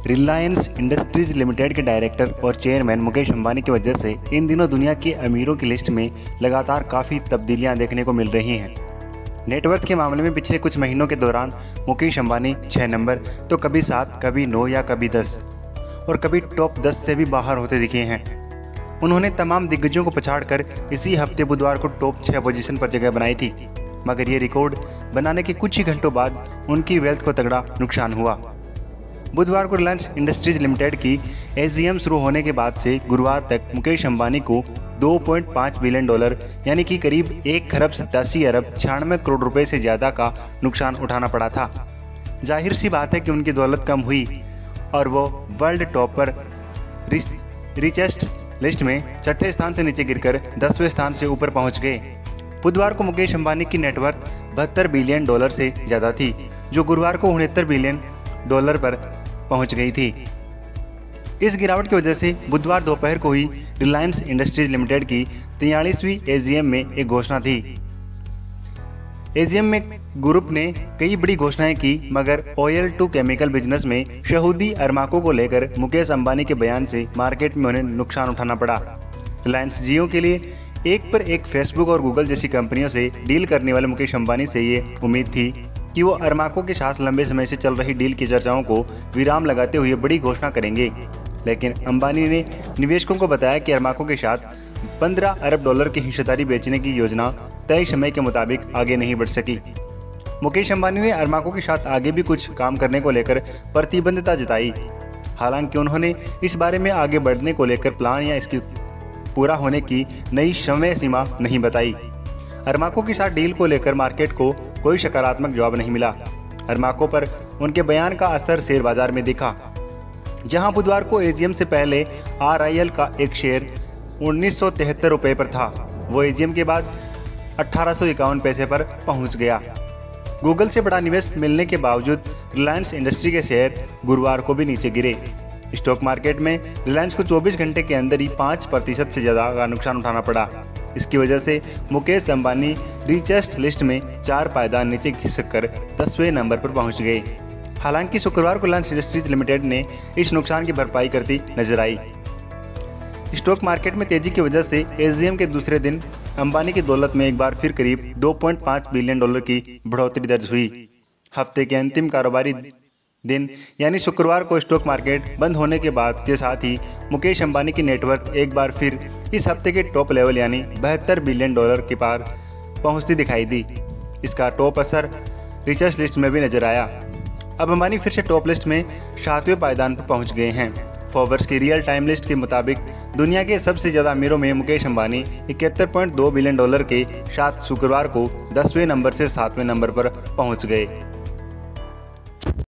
Reliance industries limited के director और chairman Mukesh Ambani की वजह से इन दिनों दुनिया के अमीरों की लिस्ट में लगातार काफ़ी तब्दीलियां देखने को मिल रही हैं। नेटवर्थ के मामले में पिछले कुछ महीनों के दौरान मुकेश अंबानी 6 नंबर तो कभी 7, कभी 9 या कभी 10 और कभी टॉप 10 से भी बाहर होते दिखे हैं। उन्होंने तमाम दिग्गजों को पछाड़कर इसी हफ्ते बुधवार को टॉप 6 पोजीशन पर जगह बनाई थी, मगर ये रिकॉर्ड बनाने के कुछ ही घंटों बाद उनकी वेल्थ को तगड़ा नुकसान हुआ। बुधवार को रिलायंस इंडस्ट्रीज लिमिटेड की एजीएम शुरू होने के बाद से गुरुवार तक मुकेश अंबानी को $2.5 बिलियन यानी कि करीब 1,87,96 करोड़ रुपए से ज़्यादा का नुकसान उठाना पड़ा था। जाहिर सी बात है कि उनकी दौलत कम हुई और वो वर्ल्ड टॉप पर रिचेस्ट लिस्ट में 6ठे स्थान से नीचे गिरकर 10वें स्थान से ऊपर पहुंच गए। बुधवार को मुकेश अंबानी की नेटवर्थ $72 बिलियन से ज़्यादा थी, जो गुरुवार को $69 बिलियन पर पहुंच गई थी। इस गिरावट की वजह से बुधवार दोपहर को ही रिलायंस इंडस्ट्रीज लिमिटेड की 43वीं एजीएम में एक घोषणा थी। एजीएम में ग्रुप ने कई बड़ी घोषणाएं की, मगर ऑयल टू केमिकल बिजनेस में शहूदी अरमाको को लेकर मुकेश अंबानी के बयान से मार्केट में उन्हें नुकसान उठाना पड़ा। रिलायंस जियो के लिए एक पर एक फेसबुक और गूगल जैसी कंपनियों से डील करने वाले मुकेश अंबानी से ये उम्मीद थी कि वो अरमाको के साथ लंबे समय से चल रही डील की चर्चाओं को विराम लगाते हुए बड़ी घोषणा करेंगे, लेकिन अंबानी ने निवेशकों को बताया कि अरमाको के साथ $15 अरब की हिस्सेदारी बेचने की योजना तय समय के मुताबिक आगे नहीं बढ़ सकी। मुकेश अंबानी ने अरमाको के साथ आगे भी कुछ काम करने को लेकर प्रतिबद्धता जताई। हालांकि उन्होंने इस बारे में आगे बढ़ने को लेकर प्लान या इसकी पूरा होने की नई समय सीमा नहीं बताई। अरमाको के साथ डील को लेकर मार्केट को कोई सकारात्मक जवाब नहीं मिला। अरमाको पर उनके बयान का असर शेयर बाजार में दिखा, जहां बुधवार को एजीएम से पहले RIL का एक शेयर 1973 रुपये पर था, वो एजीएम के बाद 1851 पैसे पर पहुंच गया। गूगल से बड़ा निवेश मिलने के बावजूद रिलायंस इंडस्ट्री के शेयर गुरुवार को भी नीचे गिरे। स्टॉक मार्केट में रिलायंस को 24 घंटे के अंदर ही 5% से ज़्यादा का नुकसान उठाना पड़ा। इसकी वजह से मुकेश अंबानी रिचेस्ट लिस्ट में 4 पायदान नीचे खिसक 10वें नंबर पर पहुंच गए। हालांकि शुक्रवार को रिलायंस इंडस्ट्रीज लिमिटेड ने इस नुकसान की भरपाई करती नजर आई। स्टॉक मार्केट में तेजी की वजह से एजीएम के दूसरे दिन अंबानी की दौलत में एक बार फिर करीब $2.5 बिलियन की बढ़ोतरी दर्ज हुई। हफ्ते के अंतिम कारोबारी दिन यानी शुक्रवार को स्टॉक मार्केट बंद होने के बाद के साथ ही मुकेश अंबानी की नेटवर्थ एक बार फिर इस हफ्ते के टॉप लेवल यानी $72 बिलियन के पार पहुंचती दिखाई दी। इसका टॉप असर रिचेस्ट लिस्ट में भी नजर आया। अब अंबानी फिर से टॉप लिस्ट में 7वें पायदान पर पहुंच गए हैं। फोर्ब्स की रियल टाइम लिस्ट के मुताबिक दुनिया के सबसे ज़्यादा अमीरों में मुकेश अंबानी $71.2 बिलियन के साथ शुक्रवार को 10वें नंबर से 7वें नंबर पर पहुंच गए।